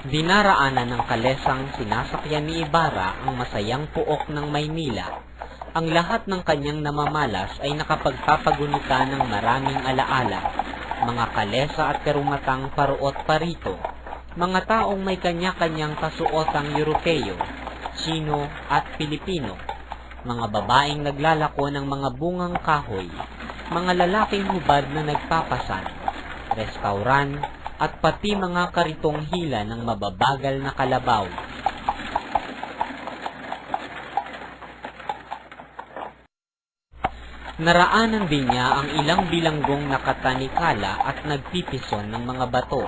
Dinaraanan ng kalesang sinasakyan ni Ibarra ang masayang puok ng Maynila. Ang lahat ng kanyang namamalas ay nakapagpapagunita ng maraming alaala, mga kalesa at karumatang paruot parito, mga taong may kanya-kanyang kasuotang Europeo, Chino at Pilipino, mga babaeng naglalako ng mga bungang kahoy, mga lalaking hubad na nagpapasan, restauran, at pati mga karitong hila ng mababagal na kalabaw. Naraanan din niya ang ilang bilanggong nakatanikala at nagpipison ng mga bato.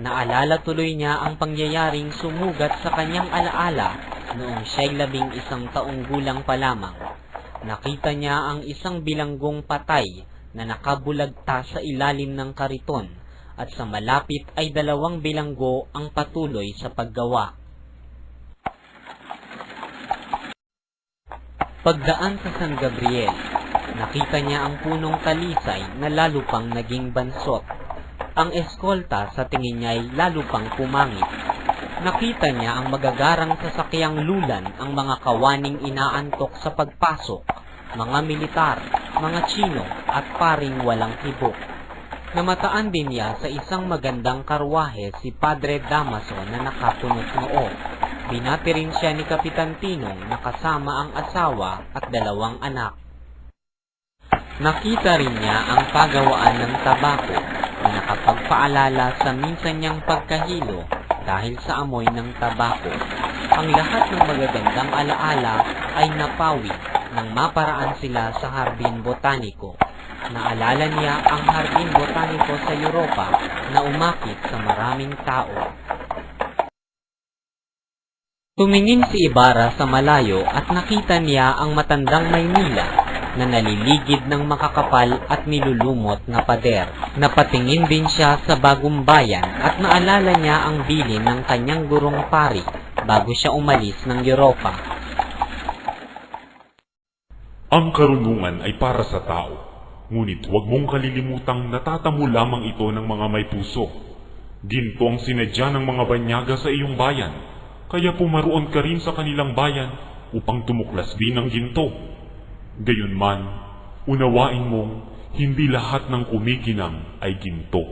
Naalala tuloy niya ang pangyayaring sumugat sa kanyang alaala noong siya'y 11 taong gulang pa lamang. Nakita niya ang isang bilanggong patay na nakabulagta sa ilalim ng kariton, at sa malapit ay 2 bilanggo ang patuloy sa paggawa. Pagdaan sa San Gabriel, nakita niya ang punong talisay na lalo pang naging bansot. Ang eskolta sa tingin niya ay lalo pang pumangit. Nakita niya ang magagarang sasakyang lulan ang mga kawaning inaantok sa pagpasok, mga militar, mga Chino at paring walang tibok. Namataan din niya sa isang magandang karwahe si Padre Damaso na nakapunot noo. Binati rin siya ni Kapitan Tinong na kasama ang asawa at 2 anak. Nakita rin niya ang pagawaan ng tabako na nakapagpaalala sa minsan niyang pagkahilo dahil sa amoy ng tabako. Ang lahat ng magagandang alaala ay napawi nang maparaan sila sa Hardin Botaniko. Naalala niya ang Hardin Botaniko sa Europa na umakit sa maraming tao. Tumingin si Ibarra sa malayo at nakita niya ang matandang Maynila na naliligid ng makakapal at nilulumot na pader. Napatingin din siya sa bagong bayan at naalala niya ang bilin ng kanyang gurong pari bago siya umalis ng Europa. Ang karunungan ay para sa tao. Ngunit huwag mong kalilimutang natatamo lamang ito ng mga may puso. Ginto ang sinadya ng mga banyaga sa iyong bayan, kaya pumaroon ka rin sa kanilang bayan upang tumuklas din ng ginto. Gayunman, unawain mong hindi lahat ng kumikinang ay ginto.